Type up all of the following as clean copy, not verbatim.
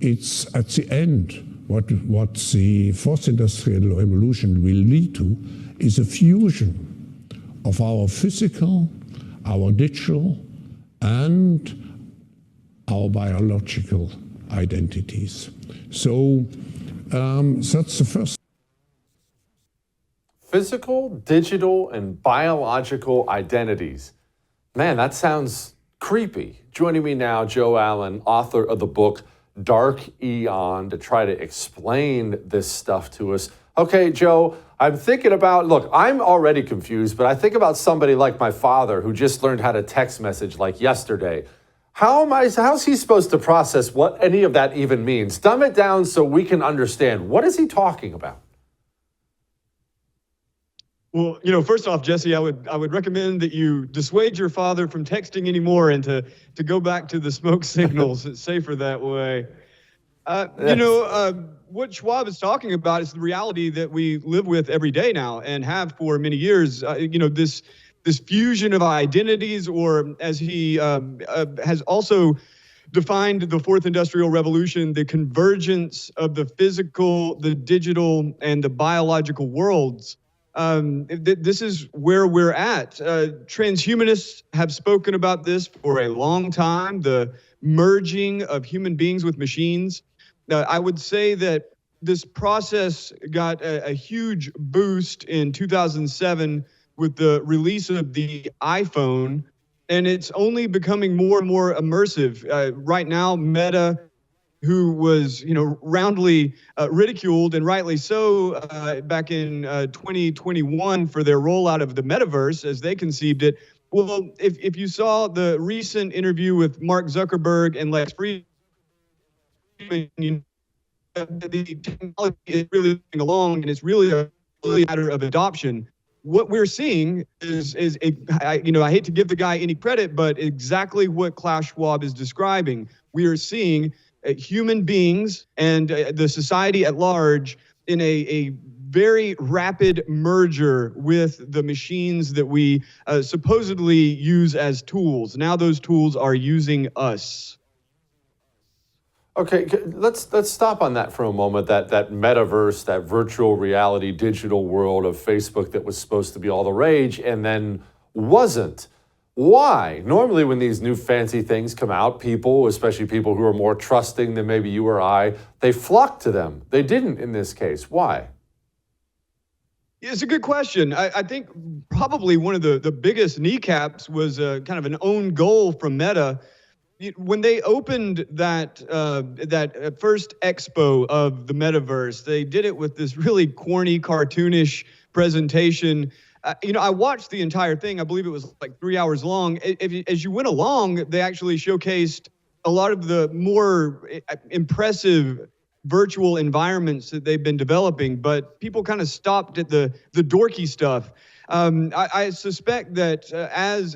it's at the end, what the fourth industrial revolution will lead to is a fusion of our physical, our digital, and our biological identities. So that's the first. Physical, digital, and biological identities. Man, that sounds creepy. Joining me now, Joe Allen, author of the book Dark Eon, to try to explain this stuff to us. Okay, Joe, I'm thinking about, look, I'm already confused, but I think about somebody like my father who just learned how to text message like yesterday. How's he supposed to process what any of that even means? Dumb it down so we can understand. What is he talking about? Well, first off, Jesse, I would recommend that you dissuade your father from texting anymore and to go back to the smoke signals. It's safer that way. What Schwab is talking about is the reality that we live with every day now and have for many years. This fusion of identities, or as he has also defined the fourth industrial revolution, the convergence of the physical, the digital, and the biological worlds. This is where we're at. Transhumanists have spoken about this for a long time, the merging of human beings with machines. I would say that this process got a huge boost in 2007 with the release of the iPhone, and it's only becoming more and more immersive. Right now, Meta, who was, roundly ridiculed, and rightly so, back in 2021 for their rollout of the Metaverse as they conceived it. Well, if you saw the recent interview with Mark Zuckerberg and Lex Fridman, the technology is really moving along, and it's really a matter of adoption. What we're seeing is I hate to give the guy any credit, but exactly what Klaus Schwab is describing. We are seeing human beings and the society at large in a very rapid merger with the machines that we supposedly use as tools. Now those tools are using us. Okay, let's stop on that for a moment. That metaverse, that virtual reality, digital world of Facebook that was supposed to be all the rage and then wasn't. Why? Normally when these new fancy things come out, people, especially people who are more trusting than maybe you or I, they flock to them. They didn't in this case. Why? It's a good question. I think probably one of the biggest kneecaps was kind of an own goal from Meta. When they opened that first expo of the Metaverse, they did it with this really corny, cartoonish presentation. I watched the entire thing. I believe it was like 3 hours long. As you went along, they actually showcased a lot of the more impressive virtual environments that they've been developing, but people kind of stopped at the dorky stuff. I suspect that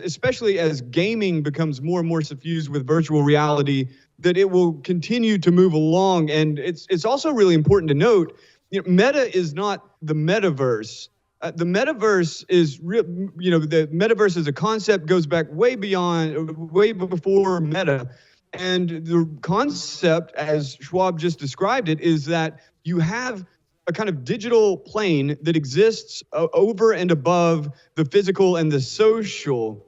especially as gaming becomes more and more suffused with virtual reality, that it will continue to move along. And it's also really important to note, Meta is not the metaverse. The metaverse is the metaverse as a concept goes back way before Meta. And the concept, as Schwab just described it, is that you have a kind of digital plane that exists over and above the physical and the social,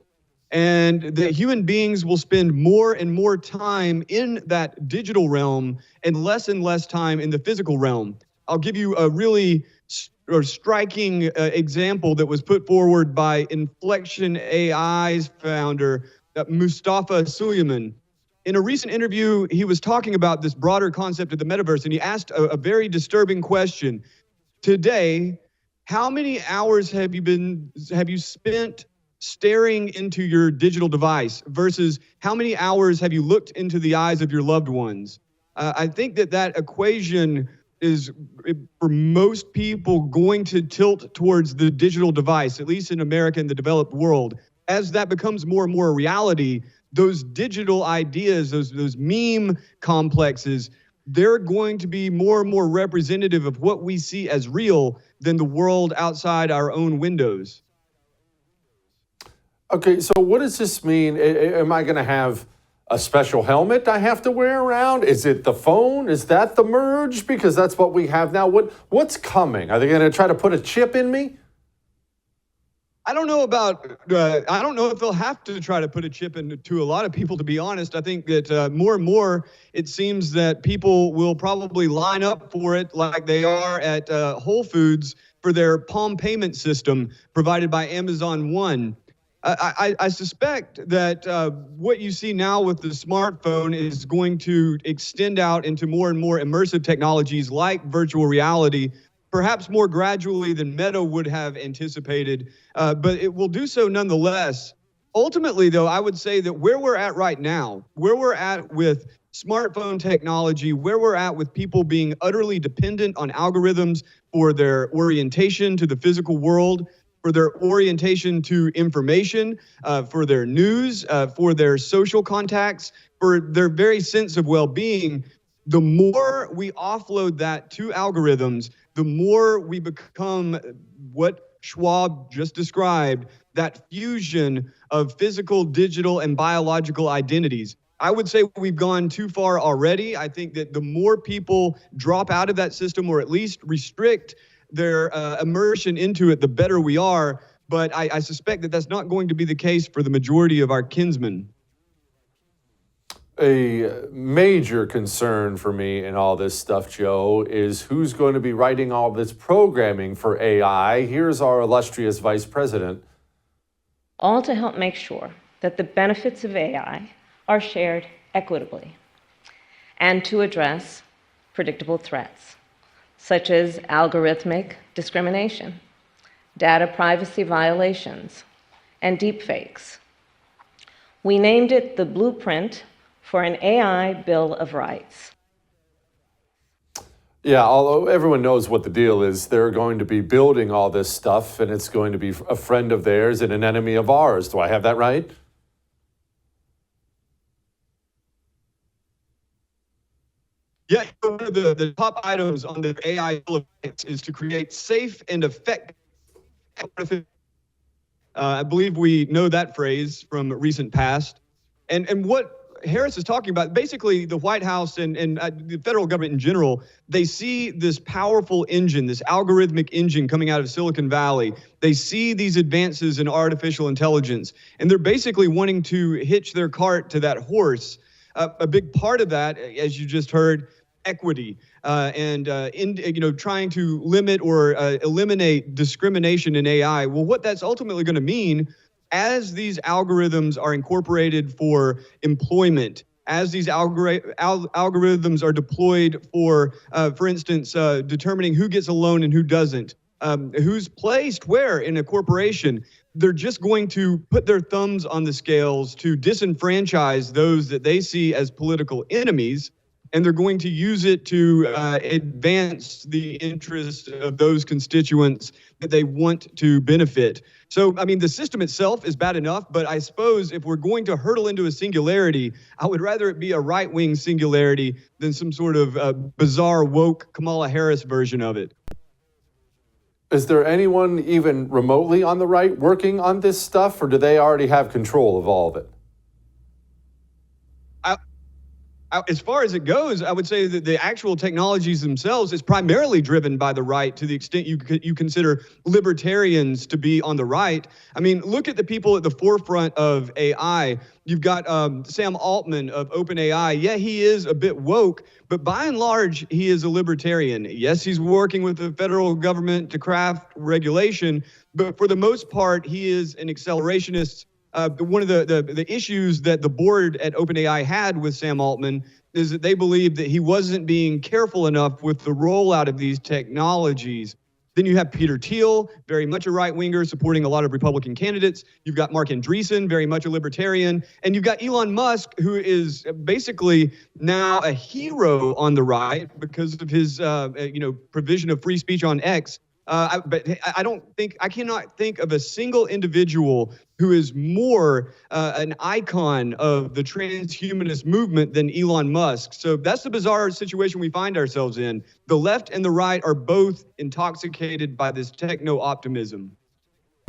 and that human beings will spend more and more time in that digital realm and less time in the physical realm. I'll give you a really striking example that was put forward by Inflection AI's founder, Mustafa Suleyman. In a recent interview, he was talking about this broader concept of the metaverse, and he asked a very disturbing question. Today, how many hours have you spent staring into your digital device versus how many hours have you looked into the eyes of your loved ones? I think that equation is, for most people, going to tilt towards the digital device, at least in America and the developed world. As that becomes more and more a reality, those digital ideas, those meme complexes, they're going to be more and more representative of what we see as real than the world outside our own windows. Okay, so what does this mean? Am I going to have a special helmet I have to wear around? Is it the phone? Is that the merge? Because that's what we have now. What's coming? Are they going to try to put a chip in me? I don't know I don't know if they'll have to try to put a chip into a lot of people, to be honest. I think that more and more, it seems that people will probably line up for it like they are at Whole Foods for their Palm payment system provided by Amazon One. I suspect that what you see now with the smartphone is going to extend out into more and more immersive technologies like virtual reality, perhaps more gradually than Meta would have anticipated, but it will do so nonetheless. Ultimately, though, I would say that where we're at right now, where we're at with smartphone technology, where we're at with people being utterly dependent on algorithms for their orientation to the physical world, for their orientation to information, for their news, for their social contacts, for their very sense of well-being, the more we offload that to algorithms, the more we become what Schwab just described, that fusion of physical, digital, and biological identities. I would say we've gone too far already. I think that the more people drop out of that system, or at least restrict their immersion into it, the better we are. But I suspect that that's not going to be the case for the majority of our kinsmen. A major concern for me in all this stuff, Joe, is who's going to be writing all this programming for AI. Here's our illustrious vice president. All to help make sure that the benefits of AI are shared equitably and to address predictable threats, such as algorithmic discrimination, data privacy violations, and deepfakes. We named it the Blueprint for an AI Bill of Rights. Yeah, although everyone knows what the deal is, they're going to be building all this stuff, and it's going to be a friend of theirs and an enemy of ours. Do I have that right? Yeah, one of the top items on the AI Bill of Rights is to create safe and effective. I believe we know that phrase from recent past. And what Harris is talking about, basically the White House and the federal government in general, they see this powerful engine, this algorithmic engine coming out of Silicon Valley. They see these advances in artificial intelligence, and they're basically wanting to hitch their cart to that horse. A big part of that, as you just heard, equity and trying to limit or eliminate discrimination in AI. Well, what that's ultimately going to mean, as these algorithms are incorporated for employment, as these algorithms are deployed for instance, determining who gets a loan and who doesn't, who's placed where in a corporation, they're just going to put their thumbs on the scales to disenfranchise those that they see as political enemies, and they're going to use it to advance the interests of those constituents that they want to benefit. So, I mean, the system itself is bad enough, but I suppose if we're going to hurtle into a singularity, I would rather it be a right-wing singularity than some sort of bizarre, woke Kamala Harris version of it. Is there anyone even remotely on the right working on this stuff, or do they already have control of all of it? As far as it goes, I would say that the actual technologies themselves is primarily driven by the right, to the extent you consider libertarians to be on the right. I mean, look at the people at the forefront of AI. You've got Sam Altman of OpenAI. Yeah, he is a bit woke, but by and large, he is a libertarian. Yes, he's working with the federal government to craft regulation, but for the most part, he is an accelerationist. One of the issues that the board at OpenAI had with Sam Altman is that they believed that he wasn't being careful enough with the rollout of these technologies. Then you have Peter Thiel, very much a right-winger, supporting a lot of Republican candidates. You've got Mark Andreessen, very much a libertarian. And you've got Elon Musk, who is basically now a hero on the right because of his provision of free speech on X. But I cannot think of a single individual who is more an icon of the transhumanist movement than Elon Musk. So that's the bizarre situation we find ourselves in. The left and the right are both intoxicated by this techno-optimism.